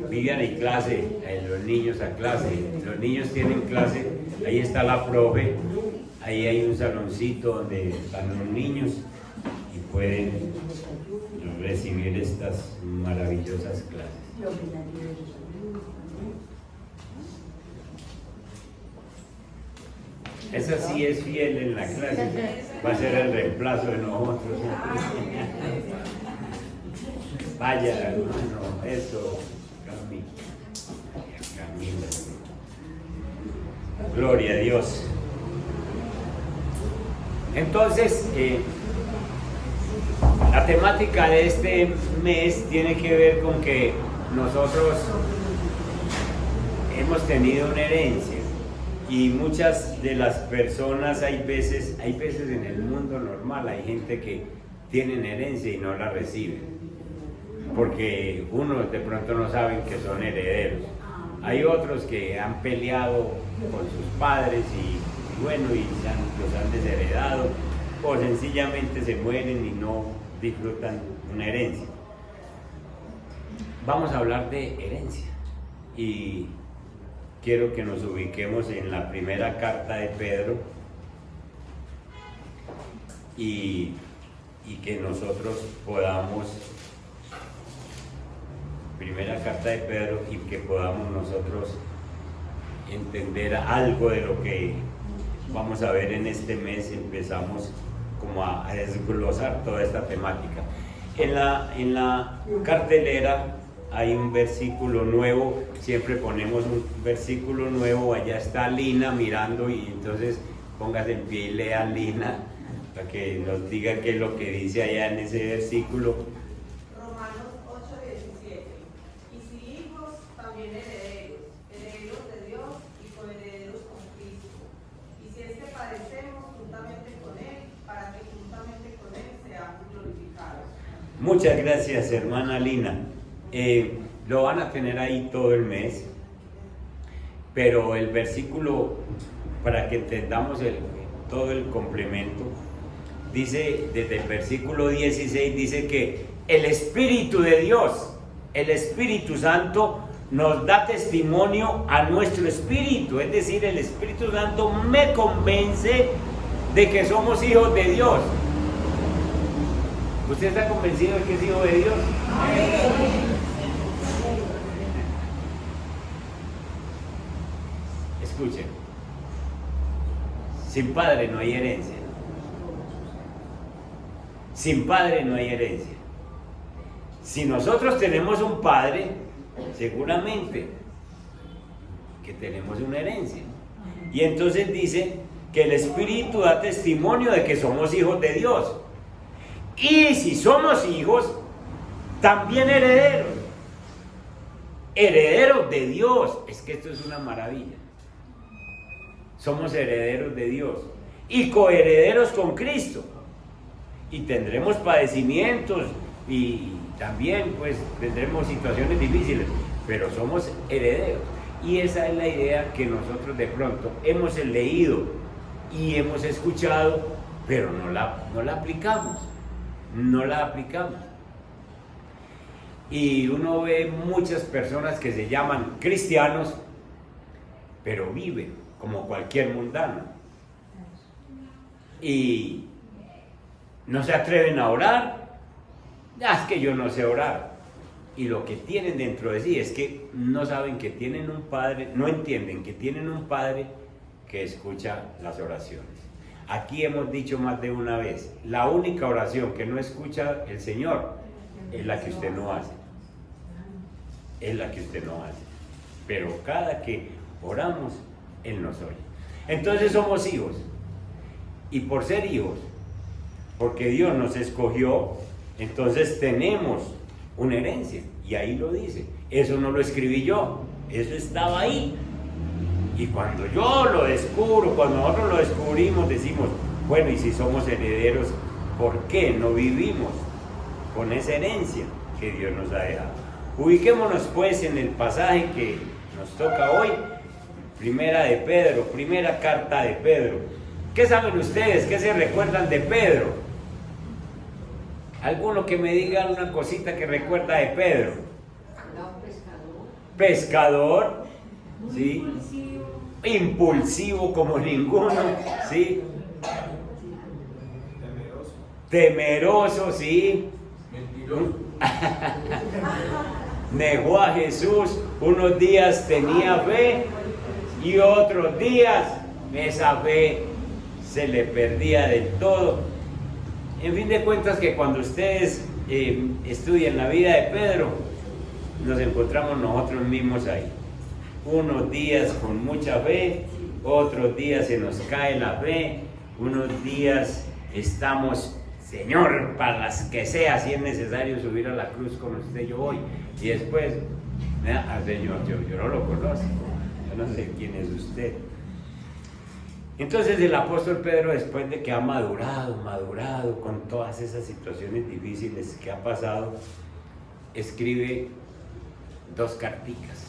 Vivian hay clase, los niños a clase, los niños tienen clase, ahí está la profe, ahí hay un saloncito donde están los niños y pueden recibir estas maravillosas clases. Esa sí es fiel en la clase, va a ser el reemplazo de nosotros. Vaya, hermano, eso, Camila. Gloria a Dios. Entonces, la temática de este mes tiene que ver con que nosotros hemos tenido una herencia. Y muchas de las personas, hay veces en el mundo normal, hay gente que tienen herencia y no la reciben, porque unos de pronto no saben que son herederos. Hay otros que han peleado con sus padres y bueno, los han desheredado, o sencillamente se mueren y no disfrutan una herencia. Vamos a hablar de herencia y quiero que nos ubiquemos en la primera carta de Pedro y que nosotros podamos, primera carta de Pedro, y que podamos nosotros entender algo de lo que vamos a ver en este mes. Empezamos como a desglosar toda esta temática. En la cartelera hay un versículo nuevo, siempre ponemos un versículo nuevo. Allá está Lina mirando y entonces póngase en pie y lea Lina para que nos diga qué es lo que dice allá en ese versículo. Romanos 8:17. Y si hijos, también herederos, herederos de Dios y coherederos con Cristo. Y si es que padecemos juntamente con Él, para que juntamente con Él seamos glorificados. Muchas gracias, hermana Lina. Lo van a tener ahí todo el mes, pero el versículo, para que entendamos todo el complemento, dice desde el versículo 16, dice que el Espíritu de Dios, el Espíritu Santo, nos da testimonio a nuestro espíritu, es decir, el Espíritu Santo me convence de que somos hijos de Dios. ¿Usted está convencido de que es hijo de Dios? Amén. Escuchen, sin padre no hay herencia. Sin padre no hay herencia. Si nosotros tenemos un padre, seguramente que tenemos una herencia. Y entonces dice que el Espíritu da testimonio de que somos hijos de Dios. Y si somos hijos, también herederos. Herederos de Dios. Es que esto es una maravilla. Somos herederos de Dios y coherederos con Cristo. Y tendremos padecimientos y también pues tendremos situaciones difíciles, pero somos herederos. Y esa es la idea que nosotros de pronto hemos leído y hemos escuchado, pero no la aplicamos. No la aplicamos. Y uno ve muchas personas que se llaman cristianos, pero viven como cualquier mundano. Y no se atreven a orar. Es que yo no sé orar. Y lo que tienen dentro de sí es que no saben que tienen un padre, no entienden que tienen un padre que escucha las oraciones. Aquí hemos dicho más de una vez, la única oración que no escucha el Señor es la que usted no hace. Es la que usted no hace. Pero cada que oramos, Él nos oye. Entonces somos hijos. Y por ser hijos, porque Dios nos escogió, entonces tenemos una herencia. Y ahí lo dice. Eso no lo escribí yo. Eso estaba ahí. Y cuando yo lo descubro, cuando nosotros lo descubrimos, decimos, bueno, y si somos herederos, ¿por qué no vivimos con esa herencia que Dios nos ha dejado? Ubiquémonos pues en el pasaje que nos toca hoy, primera de Pedro, primera carta de Pedro. ¿Qué saben ustedes? ¿Qué se recuerdan de Pedro? ¿Alguno que me diga una cosita que recuerda de Pedro? pescador, Muy ¿sí? impulsivo. Impulsivo como ninguno, ¿sí? Temeroso, ¿sí? Negó a Jesús, unos días tenía fe y otros días esa fe se le perdía del todo. En fin de cuentas, que cuando ustedes estudian la vida de Pedro, nos encontramos nosotros mismos ahí. Unos días con mucha fe, otros días se nos cae la fe, unos días estamos, Señor, para las que sea, si es necesario subir a la cruz con usted, yo voy. Y después, al Señor, yo no lo conozco, yo no sé quién es usted. Entonces el apóstol Pedro, después de que ha madurado con todas esas situaciones difíciles que ha pasado, escribe dos carticas.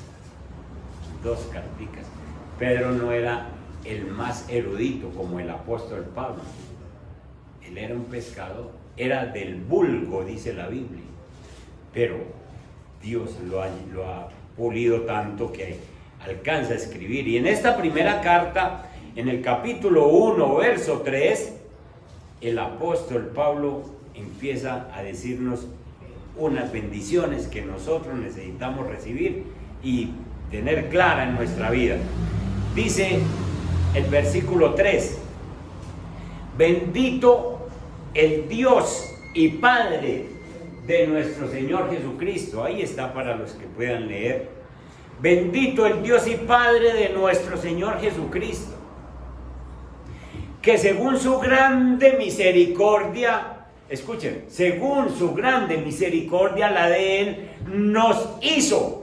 Pedro no era el más erudito como el apóstol Pablo. Él era un pescador, era del vulgo, dice la Biblia. Pero Dios lo ha pulido tanto que alcanza a escribir. Y en esta primera carta, en el capítulo 1, verso 3, el apóstol Pablo empieza a decirnos unas bendiciones que nosotros necesitamos recibir y tener clara en nuestra vida. Dice el versículo 3: bendito el Dios y Padre de nuestro Señor Jesucristo. Ahí está para los que puedan leer. Bendito el Dios y Padre de nuestro Señor Jesucristo, que según su grande misericordia, escuchen, según su grande misericordia, la de Él, nos hizo,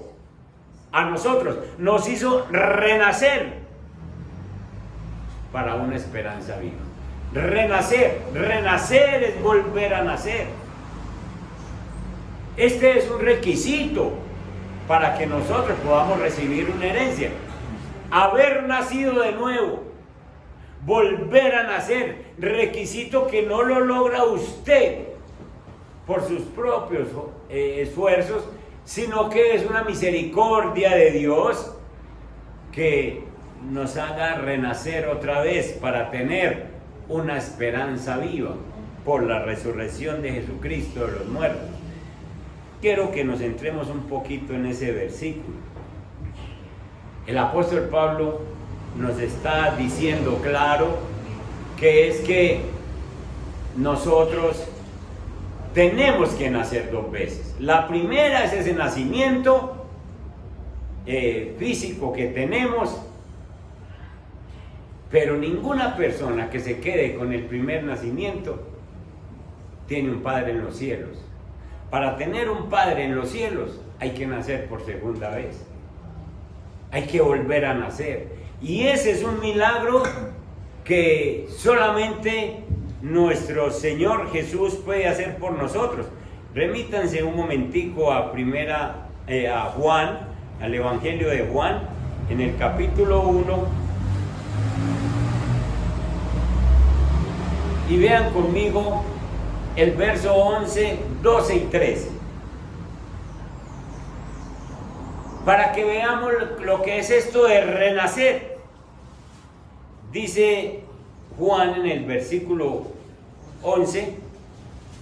a nosotros, nos hizo renacer para una esperanza viva. Renacer es volver a nacer. Este es un requisito para que nosotros podamos recibir una herencia. Haber nacido de nuevo, volver a nacer, requisito que no lo logra usted por sus propios esfuerzos, sino que es una misericordia de Dios que nos haga renacer otra vez para tener una esperanza viva por la resurrección de Jesucristo de los muertos. Quiero que nos centremos un poquito en ese versículo. El apóstol Pablo nos está diciendo claro que es que nosotros tenemos que nacer dos veces. La primera es ese nacimiento físico que tenemos, pero ninguna persona que se quede con el primer nacimiento tiene un Padre en los cielos. Para tener un Padre en los cielos hay que nacer por segunda vez. Hay que volver a nacer. Y ese es un milagro que solamente nuestro Señor Jesús puede hacer por nosotros. Remítanse un momentico a Juan, al Evangelio de Juan, en el capítulo 1. Y vean conmigo el verso 11, 12 y 13. Para que veamos lo que es esto de renacer. Dice Juan en el versículo 11,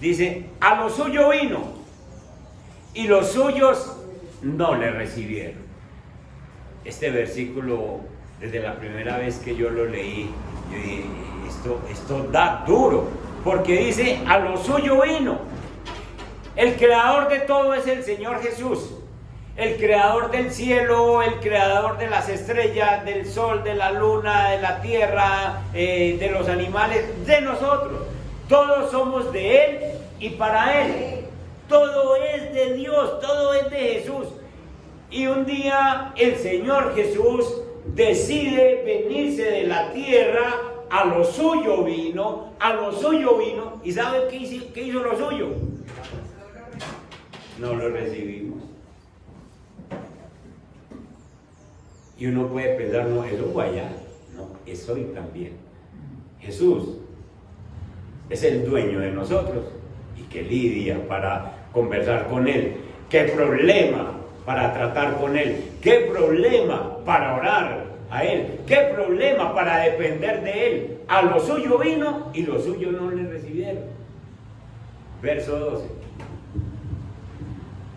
dice: a lo suyo vino, y los suyos no le recibieron. Este versículo, desde la primera vez que yo lo leí, yo dije, esto da duro, porque dice: a lo suyo vino. El creador de todo es el Señor Jesús, el creador del cielo, el creador de las estrellas, del sol, de la luna, de la tierra, de los animales, de nosotros. Todos somos de Él y para Él. Todo es de Dios, todo es de Jesús. Y un día el Señor Jesús decide venirse de la tierra. A lo suyo vino, ¿y saben qué hizo lo suyo? No lo recibimos. Y uno puede pensar, no, eso fue allá, no, es hoy también. Jesús es el dueño de nosotros y que lidia para conversar con Él. ¿Qué problema para tratar con Él? ¿Qué problema para orar a Él? ¿Qué problema para depender de Él? A lo suyo vino y lo suyo no le recibieron. Verso 12.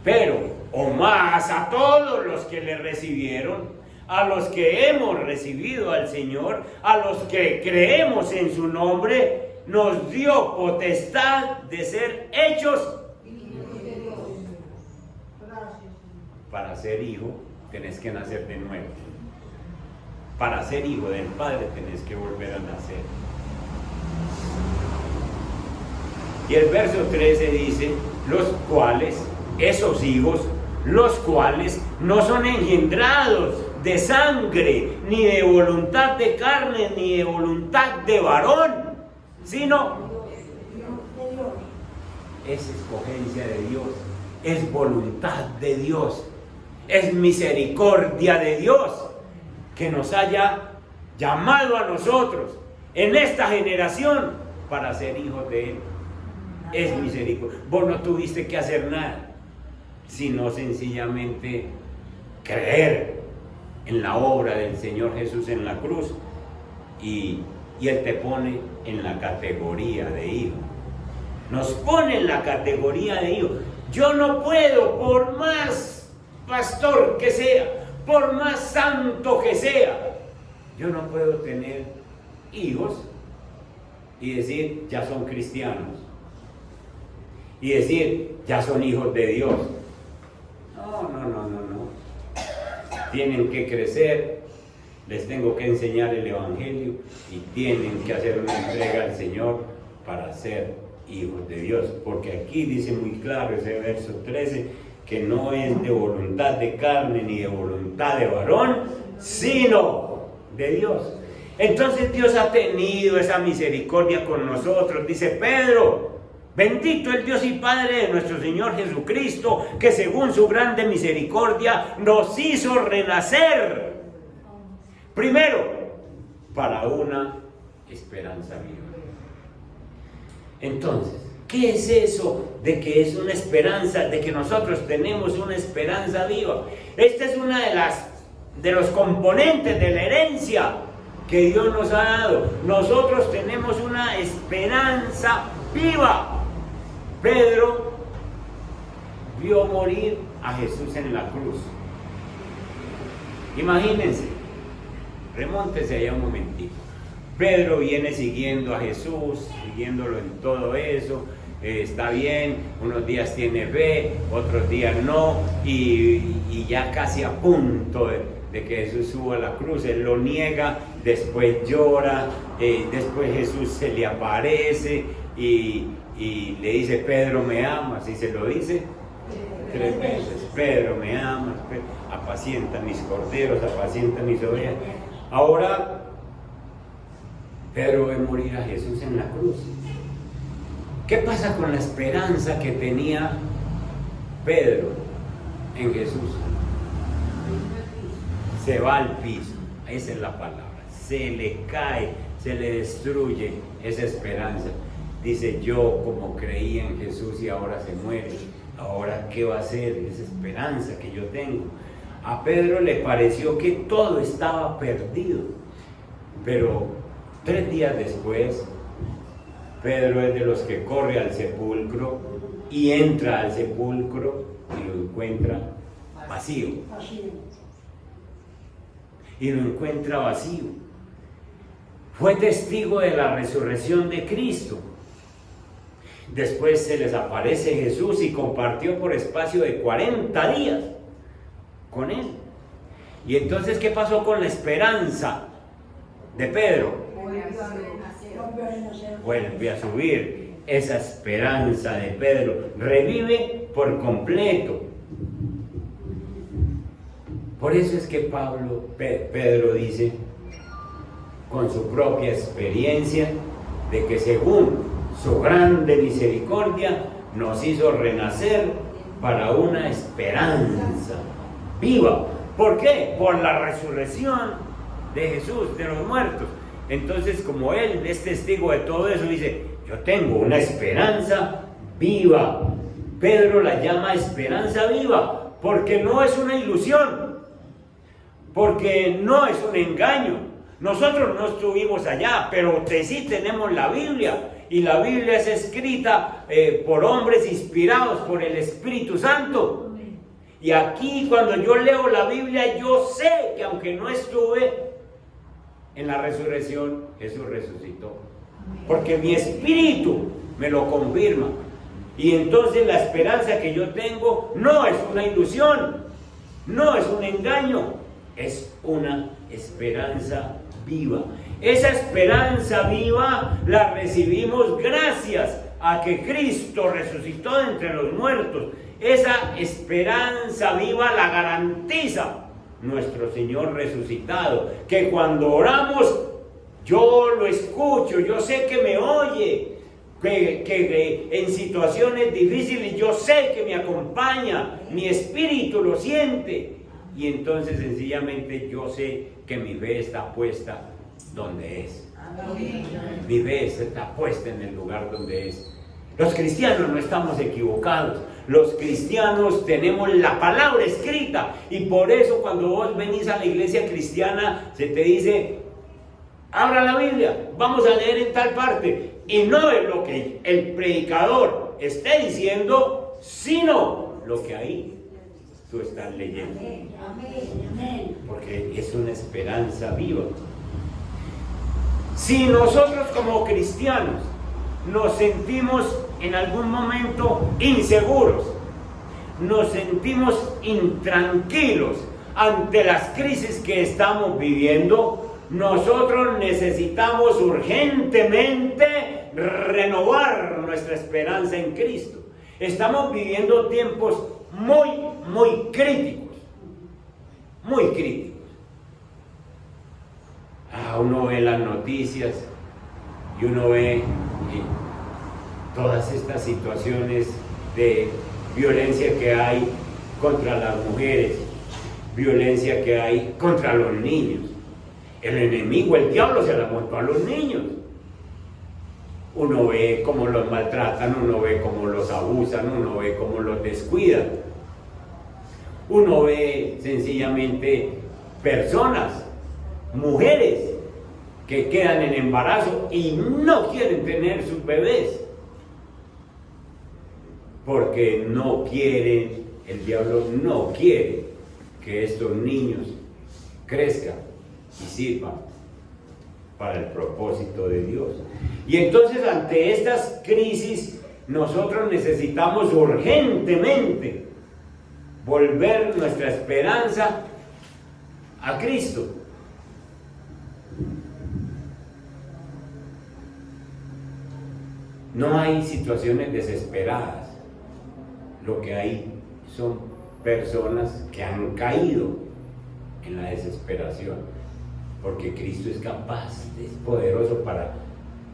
Pero, o más a todos los que le recibieron, a los que hemos recibido al Señor, a los que creemos en su nombre, nos dio potestad de ser hechos. Para ser hijo, tenés que nacer de nuevo. Para ser hijo del Padre, tenés que volver a nacer. Y el verso 13 dice, los cuales, esos hijos, los cuales no son engendrados de sangre, ni de voluntad de carne, ni de voluntad de varón, sino es escogencia de Dios, es voluntad de Dios, es misericordia de Dios que nos haya llamado a nosotros en esta generación para ser hijos de Él. Es misericordia. Vos no tuviste que hacer nada, sino sencillamente creer en la obra del Señor Jesús en la cruz, y Él te pone en la categoría de hijo. Nos pone en la categoría de hijo. Yo no puedo, por más pastor que sea, por más santo que sea, yo no puedo tener hijos y decir, ya son cristianos, y decir, ya son hijos de Dios. No. Tienen que crecer, les tengo que enseñar el Evangelio y tienen que hacer una entrega al Señor para ser hijos de Dios. Porque aquí dice muy claro ese verso 13, que no es de voluntad de carne ni de voluntad de varón, sino de Dios. Entonces Dios ha tenido esa misericordia con nosotros. Dice Pedro, bendito el Dios y Padre de nuestro Señor Jesucristo, que según su grande misericordia nos hizo renacer. Primero, para una esperanza viva. Entonces, ¿qué es eso de que es una esperanza, de que nosotros tenemos una esperanza viva? Esta es una de los componentes de la herencia que Dios nos ha dado. Nosotros tenemos una esperanza viva. Pedro vio morir a Jesús en la cruz. Imagínense, remóntese allá un momentito. Pedro viene siguiendo a Jesús, siguiéndolo en todo eso, está bien, unos días tiene fe, otros días no, y ya casi a punto de que Jesús suba a la cruz, él lo niega, después llora, después Jesús se le aparece y le dice, Pedro, ¿me amas? Y se lo dice 3 veces, Pedro, ¿me amas? Apacienta mis corderos, apacienta mis ovejas. Ahora Pedro ve morir a Jesús en la cruz. ¿Qué pasa con la esperanza que tenía Pedro en Jesús? Se va al piso, esa es la palabra, se le cae, se le destruye esa esperanza. Dice, yo como creía en Jesús y ahora se muere, ahora ¿qué va a hacer? Esa esperanza que yo tengo. A Pedro le pareció que todo estaba perdido, pero 3 días después, Pedro es de los que corre al sepulcro y entra al sepulcro y lo encuentra vacío. Y lo encuentra vacío. Fue testigo de la resurrección de Cristo. Después se les aparece Jesús y compartió por espacio de 40 días con él. Y entonces, ¿qué pasó con la esperanza de Pedro? Vuelve a subir. Esa esperanza de Pedro revive por completo. Por eso es que Pedro dice, con su propia experiencia, de que según su grande misericordia nos hizo renacer para una esperanza viva. ¿Por qué? Por la resurrección de Jesús de los muertos. Entonces, como él es testigo de todo eso, dice, yo tengo una esperanza viva. Pedro la llama esperanza viva porque no es una ilusión, porque no es un engaño. Nosotros no estuvimos allá, pero sí tenemos la Biblia, y la Biblia es escrita por hombres inspirados por el Espíritu Santo. Y aquí cuando yo leo la Biblia, yo sé que aunque no estuve en la resurrección, Jesús resucitó, porque mi espíritu me lo confirma. Y entonces la esperanza que yo tengo no es una ilusión, no es un engaño, es una esperanza viva. Esa esperanza viva la recibimos gracias a que Cristo resucitó de entre los muertos. Esa esperanza viva la garantiza nuestro Señor resucitado, que cuando oramos, yo lo escucho, yo sé que me oye, que en situaciones difíciles yo sé que me acompaña, mi espíritu lo siente, y entonces sencillamente yo sé que mi fe está puesta donde es. Mi fe está puesta en el lugar donde es. Los cristianos no estamos equivocados. Los cristianos tenemos la palabra escrita, y por eso cuando vos venís a la iglesia cristiana se te dice: abra la Biblia, vamos a leer en tal parte, y no es lo que el predicador esté diciendo, sino lo que ahí tú estás leyendo. Porque es una esperanza viva. Si nosotros como cristianos nos sentimos en algún momento inseguros, nos sentimos intranquilos ante las crisis que estamos viviendo, nosotros necesitamos urgentemente renovar nuestra esperanza en Cristo. Estamos viviendo tiempos muy críticos, muy críticos. Uno ve las noticias y uno ve todas estas situaciones de violencia que hay contra las mujeres, violencia que hay contra los niños. El enemigo, el diablo, se la montó a los niños. Uno ve cómo los maltratan, uno ve cómo los abusan, uno ve cómo los descuidan. Uno ve sencillamente personas, mujeres, que quedan en embarazo y no quieren tener sus bebés, porque no quieren, el diablo no quiere que estos niños crezcan y sirvan para el propósito de Dios. Y entonces ante estas crisis nosotros necesitamos urgentemente volver nuestra esperanza a Cristo. No hay situaciones desesperadas, lo que hay son personas que han caído en la desesperación, porque Cristo es capaz, es poderoso para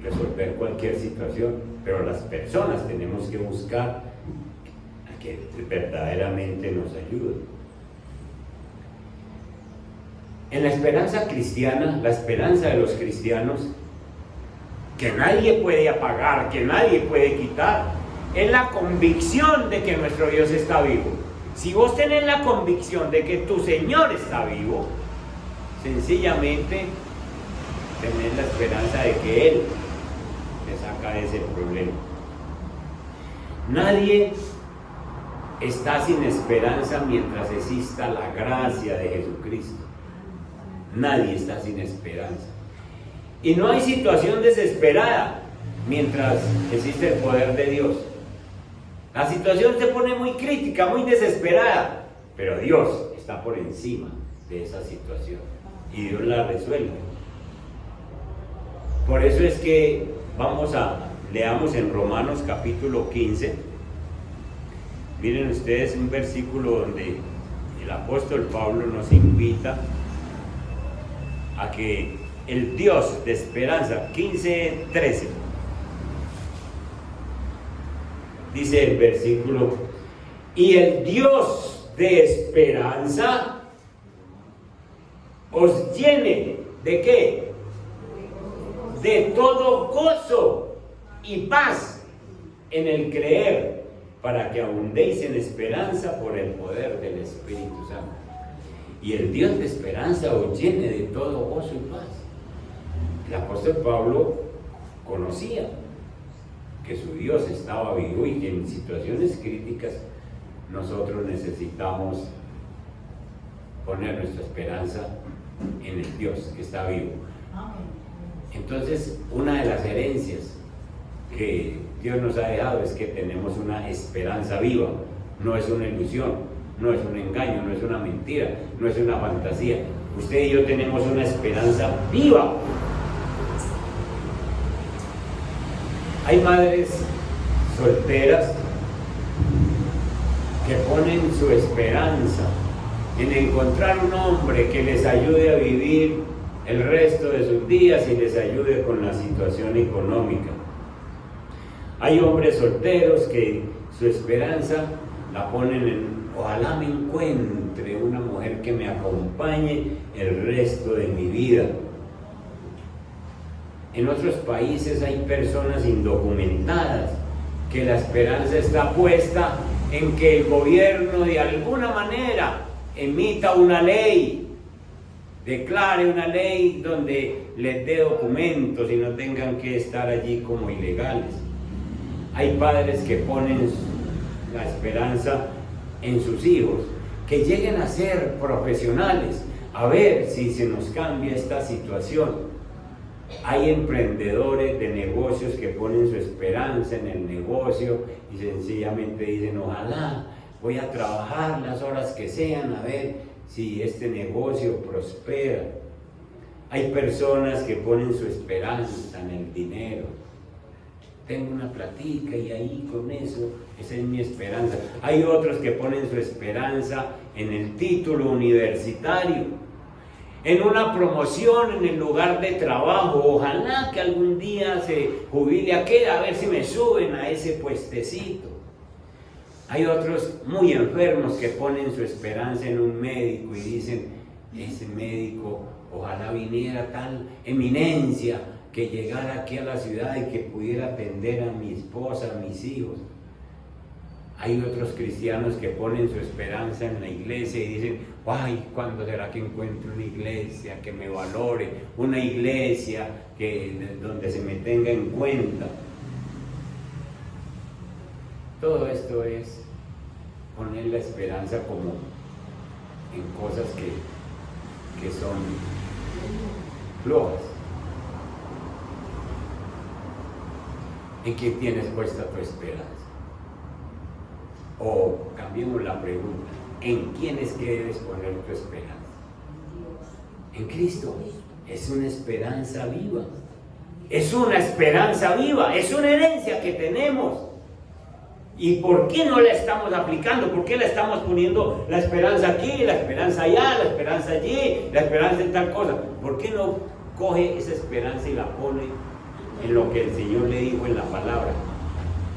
resolver cualquier situación, pero las personas tenemos que buscar a que verdaderamente nos ayude. En la esperanza cristiana, la esperanza de los cristianos, que nadie puede apagar, que nadie puede quitar, es la convicción de que nuestro Dios está vivo. Si vos tenés la convicción de que tu Señor está vivo, sencillamente tenés la esperanza de que Él te saca de ese problema. Nadie está sin esperanza mientras exista la gracia de Jesucristo. Nadie está sin esperanza. Y no hay situación desesperada mientras existe el poder de Dios. La situación se pone muy crítica, muy desesperada, pero Dios está por encima de esa situación y Dios la resuelve. Por eso es que leamos en Romanos capítulo 15. Miren ustedes un versículo donde el apóstol Pablo nos invita a que el Dios de esperanza, 15:13, dice el versículo: y el Dios de esperanza os llene ¿de qué? De todo gozo y paz en el creer, para que abundéis en esperanza por el poder del Espíritu Santo. Y el Dios de esperanza os llene de todo gozo y paz. El apóstol Pablo conocía que su Dios estaba vivo y que en situaciones críticas nosotros necesitamos poner nuestra esperanza en el Dios que está vivo. Entonces, una de las herencias que Dios nos ha dejado es que tenemos una esperanza viva, no es una ilusión, no es un engaño, no es una mentira, no es una fantasía. Usted y yo tenemos una esperanza viva. Hay madres solteras que ponen su esperanza en encontrar un hombre que les ayude a vivir el resto de sus días y les ayude con la situación económica. Hay hombres solteros que su esperanza la ponen en: ojalá me encuentre una mujer que me acompañe el resto de mi vida. En otros países hay personas indocumentadas que la esperanza está puesta en que el gobierno de alguna manera emita una ley, declare una ley donde les dé documentos y no tengan que estar allí como ilegales. Hay padres que ponen la esperanza en sus hijos, que lleguen a ser profesionales, a ver si se nos cambia esta situación. Hay emprendedores de negocios que ponen su esperanza en el negocio y sencillamente dicen: ojalá voy a trabajar las horas que sean a ver si este negocio prospera. Hay personas que ponen su esperanza en el dinero. Tengo una platica y ahí con eso, esa es mi esperanza. Hay otros que ponen su esperanza en el título universitario, en una promoción en el lugar de trabajo. Ojalá que algún día se jubile aquel, a ver si me suben a ese puestecito. Hay otros muy enfermos que ponen su esperanza en un médico y dicen: ese médico, ojalá viniera tal eminencia, que llegara aquí a la ciudad y que pudiera atender a mi esposa, a mis hijos. Hay otros cristianos que ponen su esperanza en la iglesia y dicen: ay, ¿cuándo será que encuentre una iglesia que me valore? Una iglesia donde se me tenga en cuenta. Todo esto es poner la esperanza como en cosas que son flojas. ¿En quién tienes puesta tu esperanza? O cambiemos la pregunta: ¿en quién es que debes poner tu esperanza? En Cristo. Es una esperanza viva. Es una esperanza viva. Es una herencia que tenemos. ¿Y por qué no la estamos aplicando? ¿Por qué la estamos poniendo la esperanza aquí, la esperanza allá, la esperanza allí, la esperanza en tal cosa? ¿Por qué no coge esa esperanza y la pone en lo que el Señor le dijo en la palabra?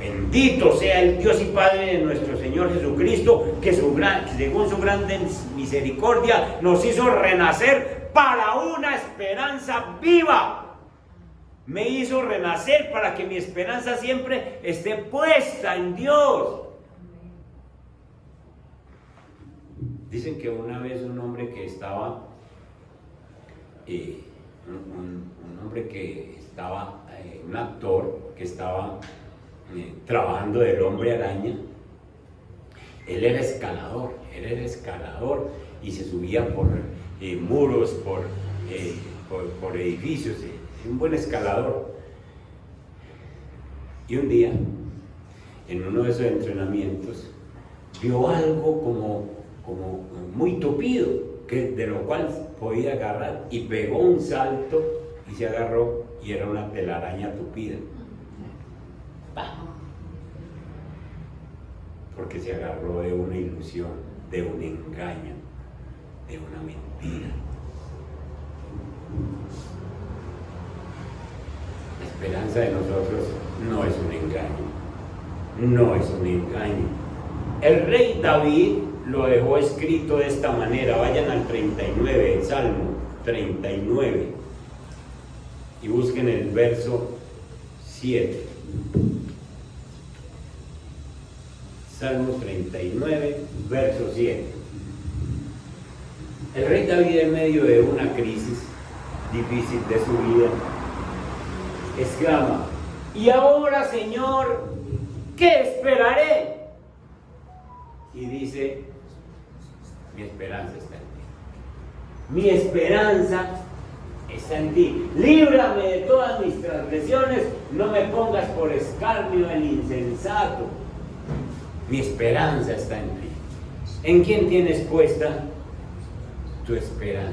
Bendito sea el Dios y Padre de nuestro Señor Jesucristo, que según su grande misericordia nos hizo renacer para una esperanza viva. Me hizo renacer para que mi esperanza siempre esté puesta en Dios. Dicen que una vez un hombre que estaba, un actor que estaba trabajando del hombre araña. Él era escalador y se subía por muros, por edificios, un buen escalador. Y un día, en uno de esos entrenamientos, vio algo como muy tupido, de lo cual podía agarrar, y pegó un salto y se agarró, y era una telaraña tupida. Porque se agarró de una ilusión, de un engaño, de una mentira. La esperanza de nosotros no es un engaño, no es un engaño. El rey David lo dejó escrito de esta manera. Vayan al 39, el Salmo 39, y busquen el verso 7. Salmo 39, verso 7. El rey David, en medio de una crisis difícil de su vida, exclama: y ahora, Señor, ¿qué esperaré? Y dice: mi esperanza está en ti. Mi esperanza está en ti. Líbrame de todas mis transgresiones, no me pongas por escarnio el insensato. Mi esperanza está en ti. ¿En quién tienes puesta tu esperanza?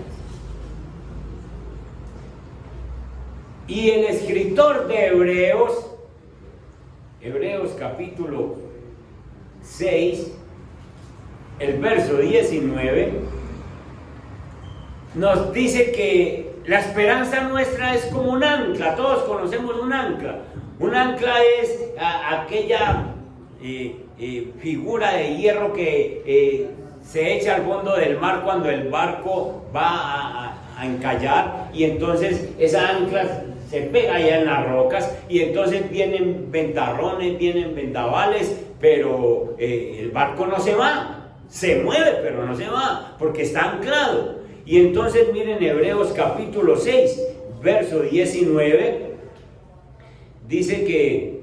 Y el escritor de Hebreos capítulo 6, el verso 19, nos dice que la esperanza nuestra es como un ancla. Todos conocemos un ancla. Un ancla es aquella figura de hierro que se echa al fondo del mar cuando el barco va a encallar, y entonces esa ancla se pega allá en las rocas, y entonces vienen ventarrones, vienen vendavales, pero el barco no se va, se mueve pero no se va porque está anclado. Y entonces miren, Hebreos capítulo 6, verso 19, dice que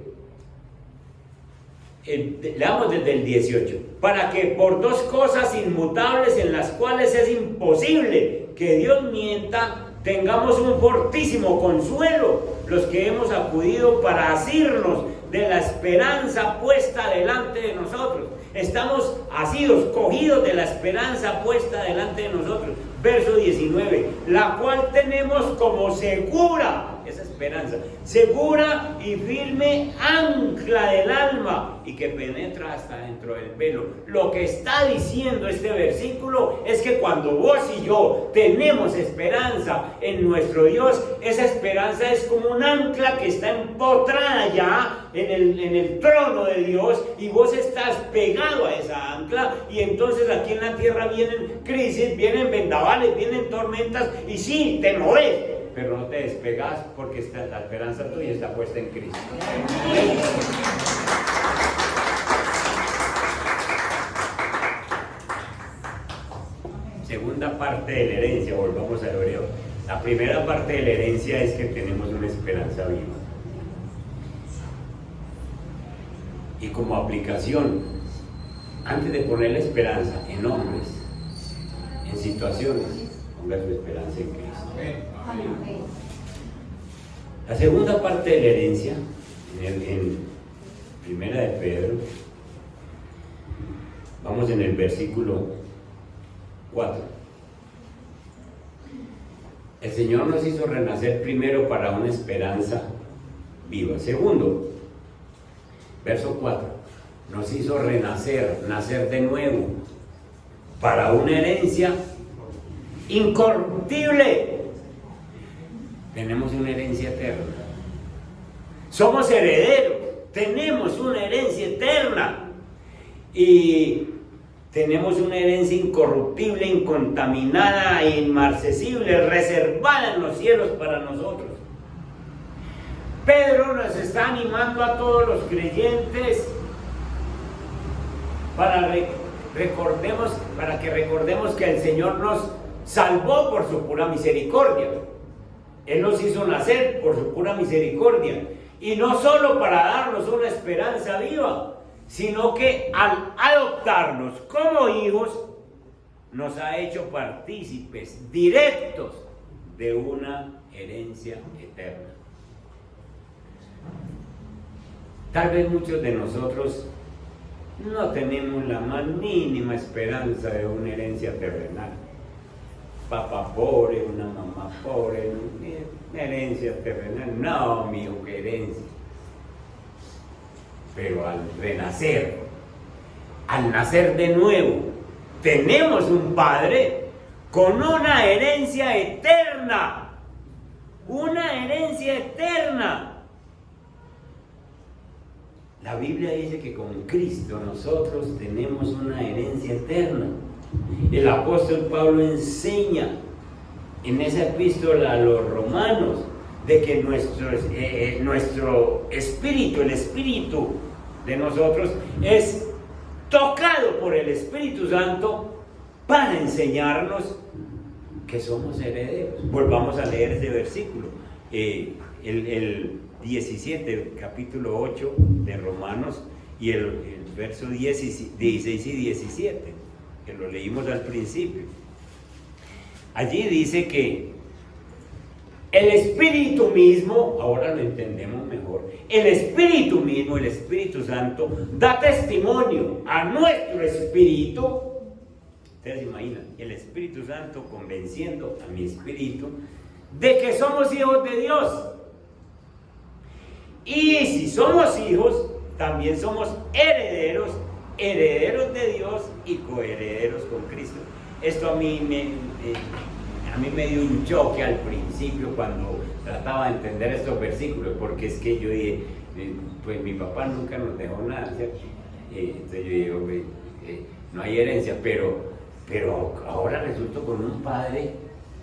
leamos desde el 18: para que por dos cosas inmutables, en las cuales es imposible que Dios mienta, tengamos un fortísimo consuelo, los que hemos acudido para asirnos de la esperanza puesta delante de nosotros. Estamos asidos, cogidos de la esperanza puesta delante de nosotros. Verso 19: la cual tenemos como segura, esa esperanza, segura y firme ancla del alma, y que penetra hasta dentro del velo. Lo que está diciendo este versículo es que cuando vos y yo tenemos esperanza en nuestro Dios, esa esperanza es como un ancla que está empotrada ya en el trono de Dios, y vos estás pegado a esa ancla. Y entonces aquí en la tierra vienen crisis, vienen vendavales, vienen tormentas, y sí, te mueves, pero no te despegas, porque la esperanza tuya está puesta en Cristo. Segunda parte de la herencia, volvamos a Hebreo. La primera parte de la herencia es que tenemos una esperanza viva. Y como aplicación, antes de poner la esperanza en hombres, en situaciones, ponga su esperanza en Cristo. La segunda parte de la herencia, en Primera de Pedro, vamos en el versículo 4. El Señor nos hizo renacer primero para una esperanza viva. Segundo, verso 4, nos hizo renacer, nacer de nuevo, para una herencia incorruptible. Tenemos una herencia eterna. Somos herederos, tenemos una herencia eterna. Y tenemos una herencia incorruptible, incontaminada e inmarcesible, reservada en los cielos para nosotros. Pedro nos está animando a todos los creyentes para que recordemos que el Señor nos salvó por su pura misericordia. Él nos hizo nacer por su pura misericordia, y no solo para darnos una esperanza viva, sino que al adoptarnos como hijos nos ha hecho partícipes directos de una herencia eterna. Tal vez muchos de nosotros no tenemos la más mínima esperanza de una herencia terrenal. Papá pobre, una mamá pobre, una herencia terrenal. No, mi hijo, qué herencia. Pero al renacer, al nacer de nuevo, tenemos un Padre con una herencia eterna. Una herencia eterna. La Biblia dice que con Cristo nosotros tenemos una herencia eterna. El apóstol Pablo enseña en esa epístola a los romanos de que nuestro espíritu, el espíritu de nosotros, es tocado por el Espíritu Santo para enseñarnos que somos herederos. Volvamos a leer ese versículo, el 17, el capítulo 8 de Romanos, y el verso 16 y 17, que lo leímos al principio. Allí dice que el Espíritu mismo, ahora lo entendemos mejor, el Espíritu mismo, el Espíritu Santo, da testimonio a nuestro espíritu. Ustedes se imaginan, el Espíritu Santo convenciendo a mi espíritu de que somos hijos de Dios. Y si somos hijos, también somos herederos, herederos de Dios y coherederos con Cristo. Esto a mí me dio un choque al principio cuando trataba de entender estos versículos, porque es que yo dije, pues mi papá nunca nos dejó nada, ¿cierto? Entonces yo dije, no hay herencia, pero ahora resulto con un padre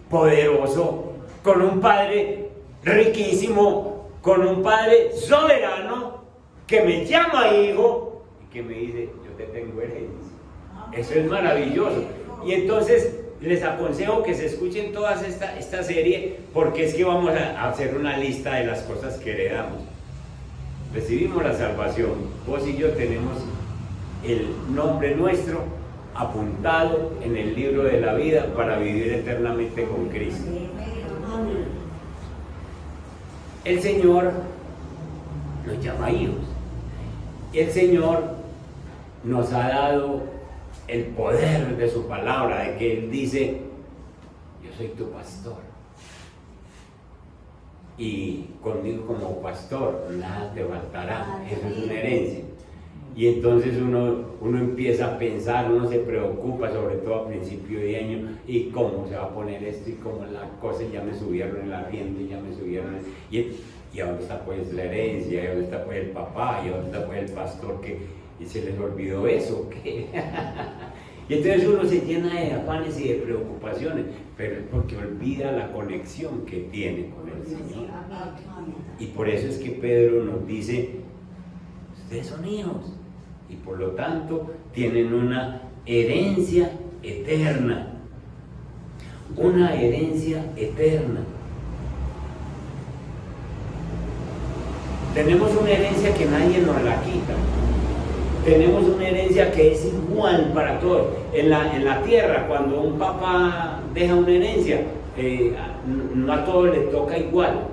poderoso, con un padre riquísimo, con un padre soberano que me llama hijo y que me dice, yo te tengo herencia. Eso es maravilloso. Y entonces les aconsejo que se escuchen toda esta serie, porque es que vamos a hacer una lista de las cosas que heredamos. Recibimos la salvación, vos y yo tenemos el nombre nuestro apuntado en el libro de la vida para vivir eternamente con Cristo. El Señor nos llama hijos. El Señor nos ha dado el poder de su palabra, de que Él dice, yo soy tu pastor. Y conmigo como pastor, nada te faltará. Eso es una herencia. Y entonces uno empieza a pensar, uno se preocupa, sobre todo a principio de año, y cómo se va a poner esto, y cómo la cosa, ya me subieron el arriendo, ya me subieron y a dónde está pues la herencia, y a dónde está pues el papá, y a dónde está pues el pastor, que y se les olvidó eso, ¿qué? Y entonces uno se llena de afanes y de preocupaciones, pero es porque olvida la conexión que tiene con el Señor. Y por eso es que Pedro nos dice, ustedes son hijos, y por lo tanto tienen una herencia eterna. Una herencia eterna. Tenemos una herencia que nadie nos la quita. Tenemos una herencia que es igual para todos. En la tierra, cuando un papá deja una herencia, no a todos les toca igual.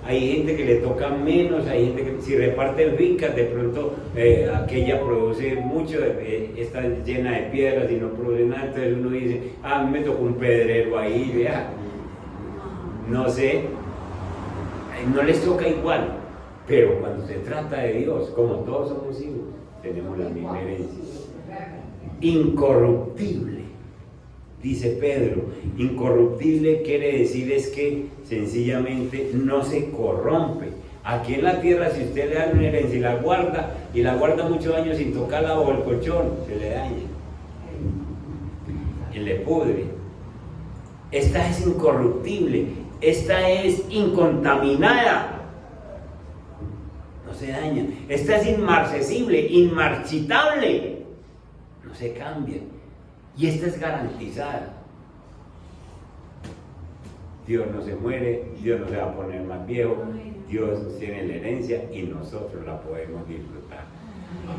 Hay gente que le toca menos, hay gente que si reparten fincas, de pronto aquella produce mucho, está llena de piedras y no produce nada, entonces uno dice, a mí me tocó un pedrero ahí, vea, no sé, no les toca igual, pero cuando se trata de Dios, como todos somos hijos, tenemos la misma herencia, incorruptible. Dice Pedro, incorruptible quiere decir es que sencillamente no se corrompe. Aquí en la tierra, si usted le da una herencia y la guarda muchos años sin tocarla bajo el colchón, se le daña y le pudre. Esta es incorruptible, esta es incontaminada, no se daña. Esta es inmarcesible, inmarchitable, no se cambia. Y esta es garantizada. Dios no se muere, Dios no se va a poner más viejo, Dios tiene la herencia y nosotros la podemos disfrutar.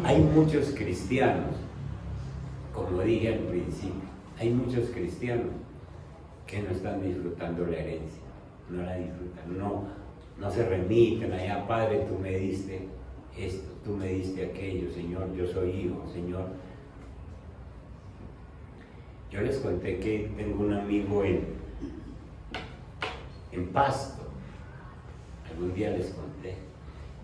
Hay muchos cristianos, como dije al principio, hay muchos cristianos que no están disfrutando la herencia, no la disfrutan, no se remiten allá, Padre, tú me diste esto, tú me diste aquello, Señor, yo soy hijo, Señor. Yo les conté que tengo un amigo en Pasto, algún día les conté,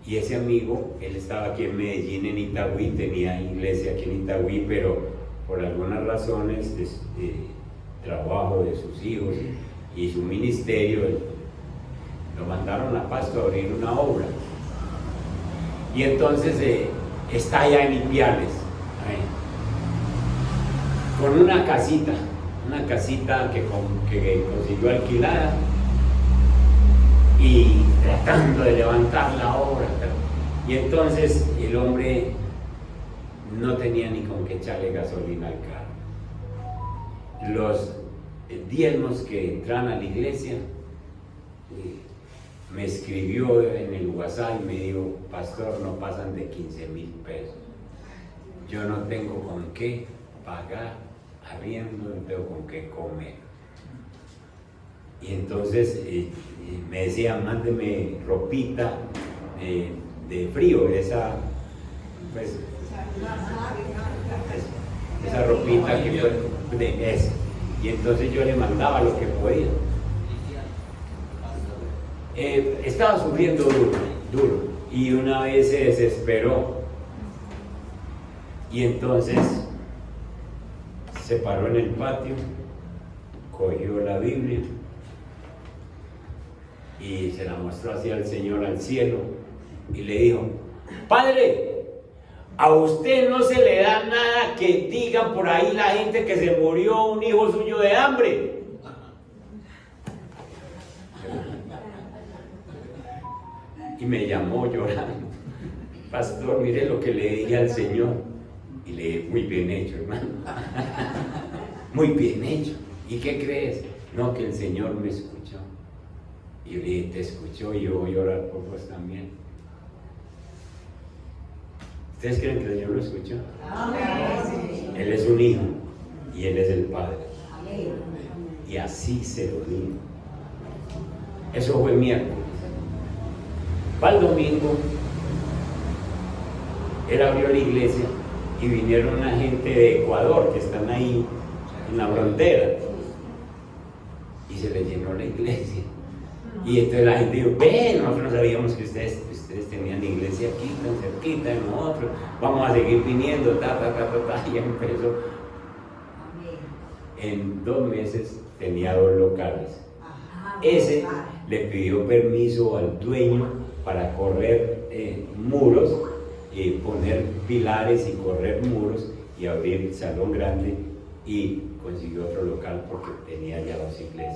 y ese amigo, él estaba aquí en Medellín, en Itagüí, tenía iglesia aquí en Itagüí, pero por algunas razones de trabajo de sus hijos y su ministerio, lo mandaron a Pasto a abrir una obra, y entonces está allá en Ipiales, con una casita que consiguió alquilada y tratando de levantar la obra. Y entonces el hombre no tenía ni con qué echarle gasolina al carro. Los diezmos que entran a la iglesia, me escribió en el WhatsApp y me dijo: pastor, no pasan de 15,000 pesos. Yo no tengo con qué pagar arriendo, no tengo con qué comer. Y entonces me decía: mándeme ropita de frío, esa ropita que de esa. Y entonces yo le mandaba lo que podía. Estaba sufriendo duro, y una vez se desesperó, y entonces se paró en el patio, cogió la Biblia y se la mostró hacia el Señor, al cielo, y le dijo: Padre, a usted no se le da nada que digan por ahí la gente que se murió un hijo suyo de hambre. Y me llamó llorando: pastor, mire lo que le dije al Señor. Y le dije: muy bien hecho, hermano. Muy bien hecho. ¿Y qué crees? No, que el Señor me escuchó. Y yo le dije: te escuchó, y yo voy a orar por vos también. ¿Ustedes creen que el Señor lo escuchó? Amén. Él es un hijo y Él es el Padre. Amén. Y así se lo digo. Eso fue miércoles. Para el domingo, él abrió la iglesia y vinieron una gente de Ecuador que están ahí en la frontera, y se les llenó la iglesia. Y entonces la gente dijo: ven, nosotros no sabíamos que ustedes tenían iglesia aquí tan cerquita de nosotros, vamos a seguir viniendo, y empezó. En 2 meses tenía 2 locales. Ese le pidió permiso al dueño para correr muros, poner pilares y correr muros y abrir el salón grande, y consiguió otro local porque tenía ya 2 iglesias.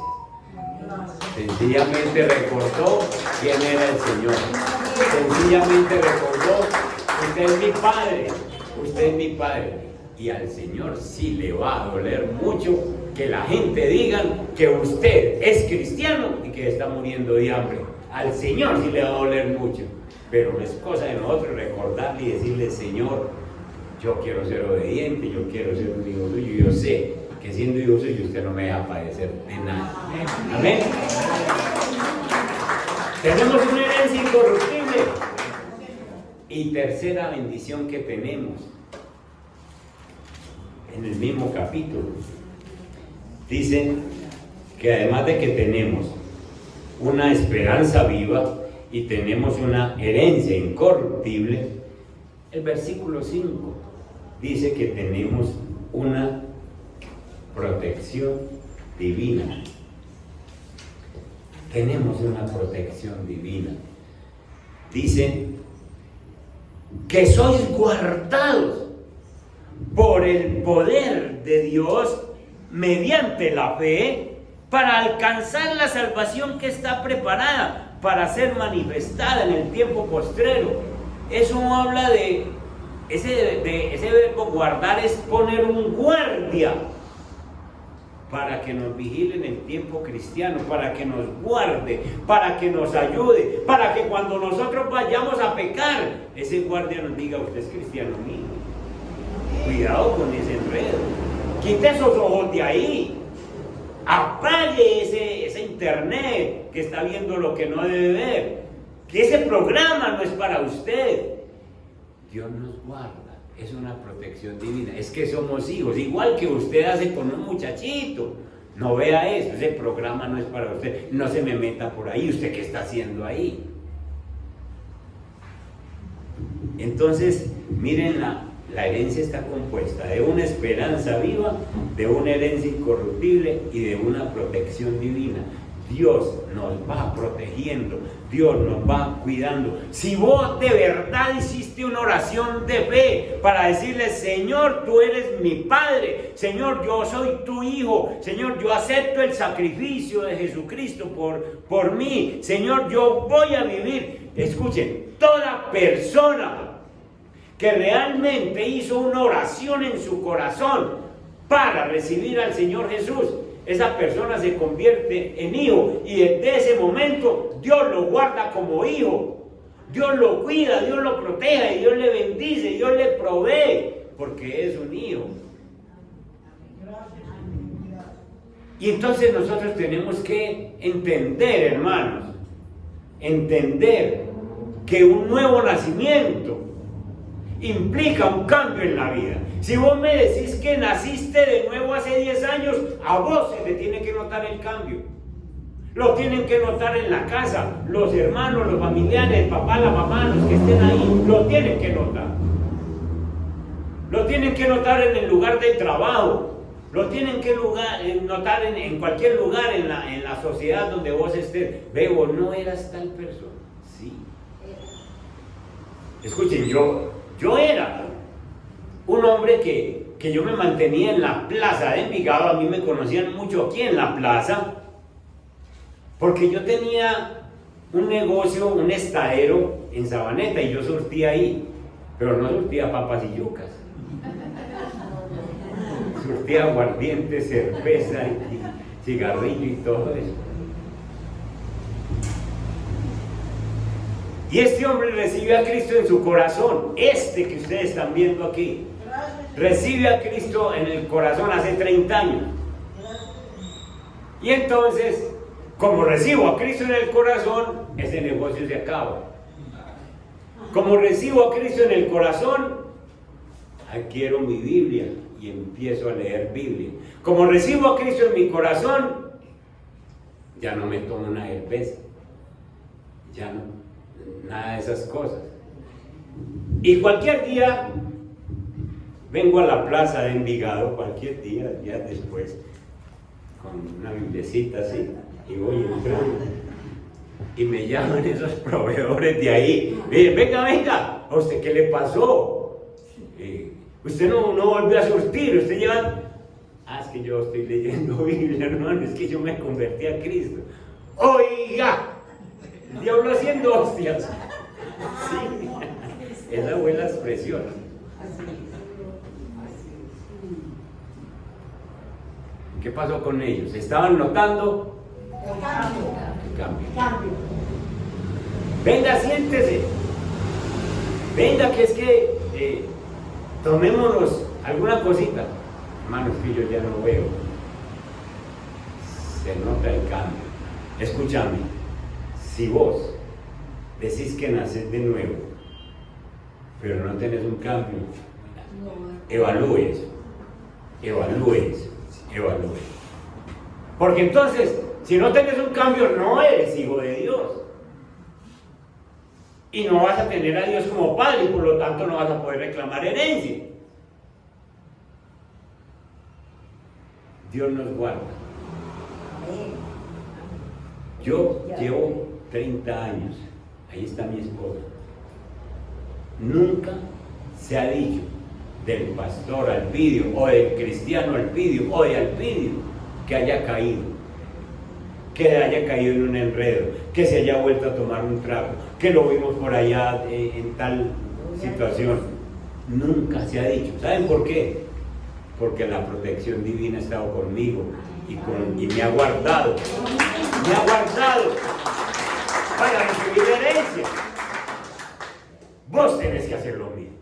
Sencillamente recordó quién era el Señor. Sencillamente recordó: usted es mi Padre, usted es mi Padre. Y al Señor sí le va a doler mucho que la gente diga que usted es cristiano y que está muriendo de hambre. Al Señor sí le va a doler mucho, pero es cosa de nosotros recordarle y decirle: Señor, yo quiero ser obediente, yo quiero ser un hijo suyo, y yo sé que siendo hijo suyo usted no me deja padecer de nada. Amén. Tenemos una herencia incorruptible. Y tercera bendición que tenemos, en el mismo capítulo, dice que además de que tenemos una esperanza viva y tenemos una herencia incorruptible, el versículo 5 dice que tenemos una protección divina. Tenemos una protección divina. Dice que sois guardados por el poder de Dios mediante la fe, para alcanzar la salvación que está preparada para ser manifestada en el tiempo postrero. Eso habla de ese verbo guardar, es poner un guardia para que nos vigile en el tiempo cristiano, para que nos guarde, para que nos ayude, para que cuando nosotros vayamos a pecar, ese guardia nos diga: usted es cristiano mío. Cuidado con ese enredo. Quite esos ojos de ahí. Apague ese internet que está viendo lo que no debe ver. Que ese programa no es para usted. Dios nos guarda. Es una protección divina. Es que somos hijos. Igual que usted hace con un muchachito. No vea eso. Ese programa no es para usted. No se me meta por ahí. ¿Usted qué está haciendo ahí? Entonces, miren, la herencia está compuesta de una esperanza viva, de una herencia incorruptible y de una protección divina. Dios nos va protegiendo, Dios nos va cuidando. Si vos de verdad hiciste una oración de fe para decirle: Señor, tú eres mi Padre, Señor, yo soy tu Hijo, Señor, yo acepto el sacrificio de Jesucristo por mí, Señor, yo voy a vivir. Escuchen, toda persona que realmente hizo una oración en su corazón para recibir al Señor Jesús, esa persona se convierte en hijo y desde ese momento Dios lo guarda como hijo. Dios lo cuida, Dios lo protege, Dios le bendice, Dios le provee, porque es un hijo. Y entonces nosotros tenemos que entender, hermanos, entender que un nuevo nacimiento implica un cambio en la vida. Si vos me decís que naciste de nuevo hace 10 años, a vos se te tiene que notar el cambio. Lo tienen que notar en la casa, los hermanos, los familiares, el papá, la mamá, los que estén ahí, lo tienen que notar. Lo tienen que notar en el lugar de trabajo, lo tienen que notar en cualquier lugar en la sociedad donde vos estés. Veo, no eras tal persona. Sí. Escuchen, yo era un hombre que yo me mantenía en la plaza de Envigado. A mí me conocían mucho aquí en la plaza, porque yo tenía un negocio, un estadero en Sabaneta y yo surtía ahí, pero no surtía papas y yucas. Surtía aguardiente, cerveza y cigarrillo y todo eso. Y este hombre recibe a Cristo en su corazón, este que ustedes están viendo aquí. Recibe a Cristo en el corazón hace 30 años. Y entonces, como recibo a Cristo en el corazón, ese negocio se acaba. Como recibo a Cristo en el corazón, adquiero mi Biblia y empiezo a leer Biblia. Como recibo a Cristo en mi corazón, ya no me tomo una cerveza, ya no, nada de esas cosas. Y cualquier día vengo a la plaza de Envigado, cualquier día, días después, con una biblecita así, y voy entrando. Y me llaman esos proveedores de ahí. Miren, venga, ¿a usted qué le pasó? Usted no volvió a surtir, usted lleva... es que yo estoy leyendo Biblia, hermano, es que yo me convertí a Cristo. Oiga, el diablo haciendo hostias. Sí, es la buena expresión. ¿Qué pasó con ellos? ¿Estaban notando? Cambio. Venga, siéntese. Venga, que es que tomémonos alguna cosita. Hermanos, que yo ya no veo. Se nota el cambio. Escúchame. Si vos decís que nacés de nuevo, pero no tenés un cambio, evalúe eso. Porque entonces, si no tenés un cambio, no eres hijo de Dios. Y no vas a tener a Dios como padre y por lo tanto no vas a poder reclamar herencia. Dios nos guarda. Yo llevo 30 años, ahí está mi esposa. Nunca se ha dicho del pastor Alpidio o del cristiano Alpidio o de Alpidio que haya caído en un enredo, que se haya vuelto a tomar un trago, que lo vimos por allá en tal situación. Nunca se ha dicho. ¿Saben por qué? Porque la protección divina ha estado conmigo y me ha guardado para recibir herencia. Vos tenés que hacer lo mismo.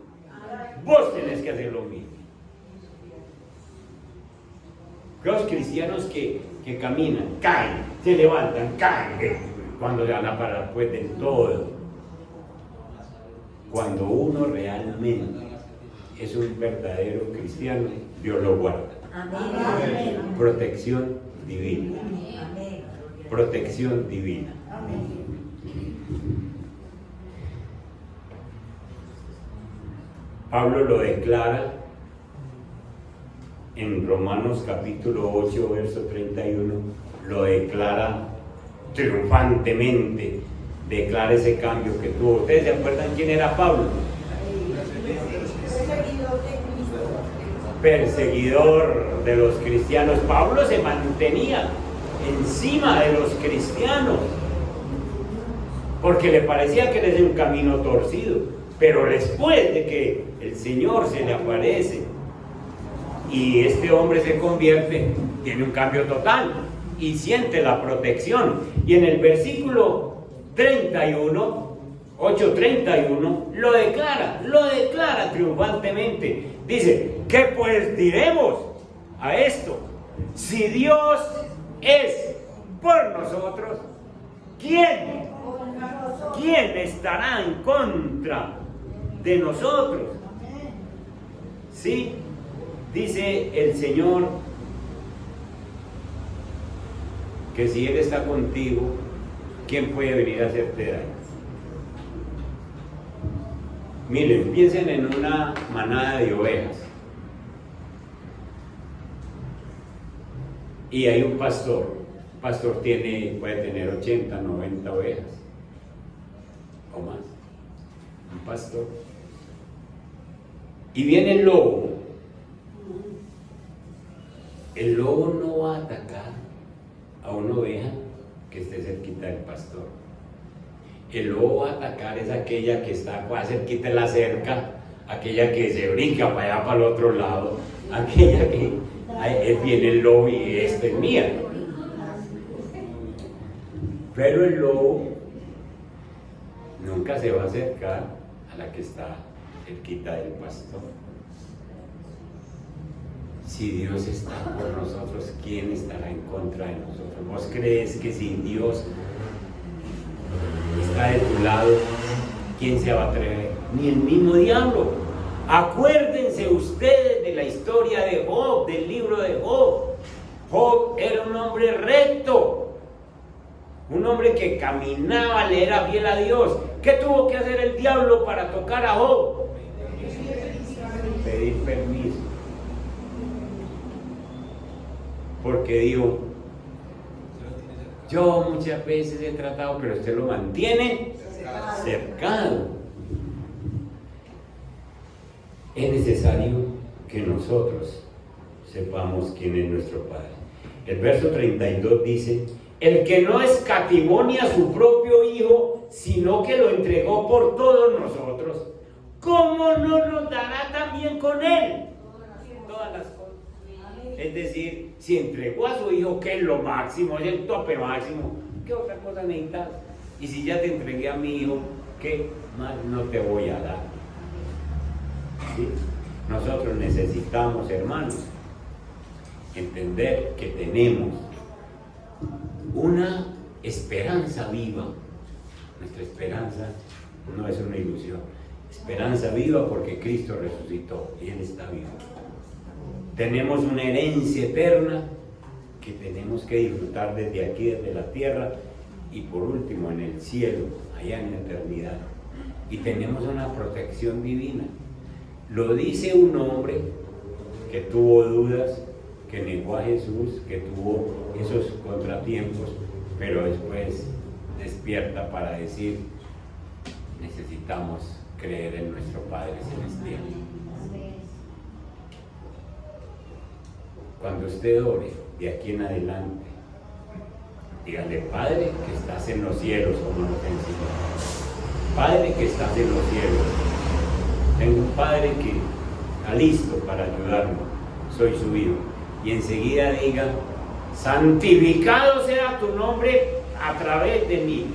Los cristianos que caminan, caen, se levantan, caen, cuando se van a parar pues del todo. Cuando uno realmente es un verdadero cristiano, Dios lo guarda. Amén. Protección divina. Protección divina. Pablo lo declara en Romanos capítulo 8, verso 31, lo declara triunfantemente, declara ese cambio que tuvo. ¿Ustedes se acuerdan quién era Pablo? Perseguidor de los cristianos. Pablo se mantenía encima de los cristianos porque le parecía que era un camino torcido, Pero después de que el Señor se le aparece y este hombre se convierte, tiene un cambio total y siente la protección. Y en el versículo 31, 8:31, lo declara triunfantemente. Dice, ¿qué pues diremos a esto? Si Dios es por nosotros, ¿quién estará en contra de nosotros? Sí, dice el Señor que si Él está contigo, ¿quién puede venir a hacerte daño? Miren, piensen en una manada de ovejas. Y hay un pastor. El pastor puede tener 80, 90 ovejas o más. Un pastor. Y viene el lobo. El lobo no va a atacar a una oveja que esté cerquita del pastor. El lobo va a atacar es aquella que está cerquita de la cerca, aquella que se brinca para allá, para el otro lado, aquella que viene el lobo y esta es mía. Pero el lobo nunca se va a acercar a la que está cerquita del pastor. Si Dios está por nosotros, ¿quién estará en contra de nosotros? ¿Vos crees que si Dios está de tu lado, quién se va a atrever? Ni el mismo diablo. Acuérdense ustedes de la historia de Job, del libro de Job. Job era un hombre recto, un hombre que caminaba, le era fiel a Dios. ¿Qué tuvo que hacer el diablo para tocar a Job? Pedir permiso. Porque dijo, yo muchas veces he tratado, pero usted lo mantiene cercado. Es necesario que nosotros sepamos quién es nuestro Padre. El verso 32 dice, el que no escatimó ni a su propio Hijo, sino que lo entregó por todos nosotros, ¿cómo no nos dará también con Él todas las cosas? Es decir, si entregó a su Hijo, que es lo máximo, es el tope máximo, ¿qué otra cosa necesitas? Y si ya te entregué a mi Hijo, ¿qué más no te voy a dar? ¿Sí? Nosotros necesitamos, hermanos, entender que tenemos una esperanza viva. Nuestra esperanza no es una ilusión. Esperanza viva porque Cristo resucitó y Él está vivo. Tenemos una herencia eterna que tenemos que disfrutar desde aquí, desde la tierra, y por último en el cielo, allá en la eternidad. Y tenemos una protección divina. Lo dice un hombre que tuvo dudas, que negó a Jesús, que tuvo esos contratiempos, pero después despierta para decir, necesitamos creer en nuestro Padre Celestial. Cuando usted ore de aquí en adelante, dígale, Padre que estás en los cielos, como nos enseñó. Padre que estás en los cielos. Tengo un Padre que está listo para ayudarme. Soy su hijo. Y enseguida diga, santificado sea tu nombre a través de mí.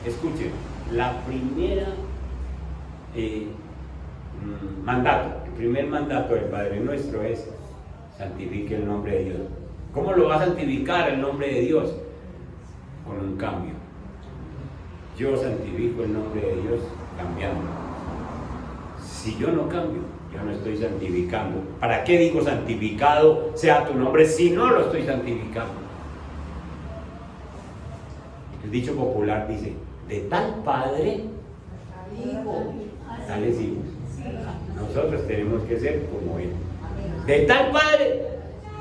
Escuchen, la primera el primer mandato del Padre Nuestro es santifique el nombre de Dios. ¿Cómo lo va a santificar el nombre de Dios? Con un cambio. Yo santifico el nombre de Dios cambiando. Si yo no cambio, yo no estoy santificando. ¿Para qué digo santificado sea tu nombre si no lo estoy santificando? El dicho popular dice, de tal padre, tales hijos. Nosotros tenemos que ser como Él. De tal padre,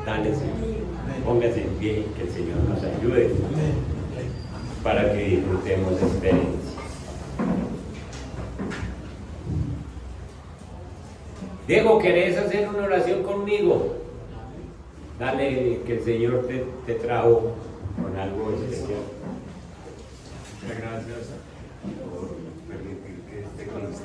tales hijos. Póngase en pie, que el Señor nos ayude para que disfrutemos de esta herencia. Diego, ¿querés hacer una oración conmigo? Dale, que el Señor te trajo con algo especial. Muchas gracias por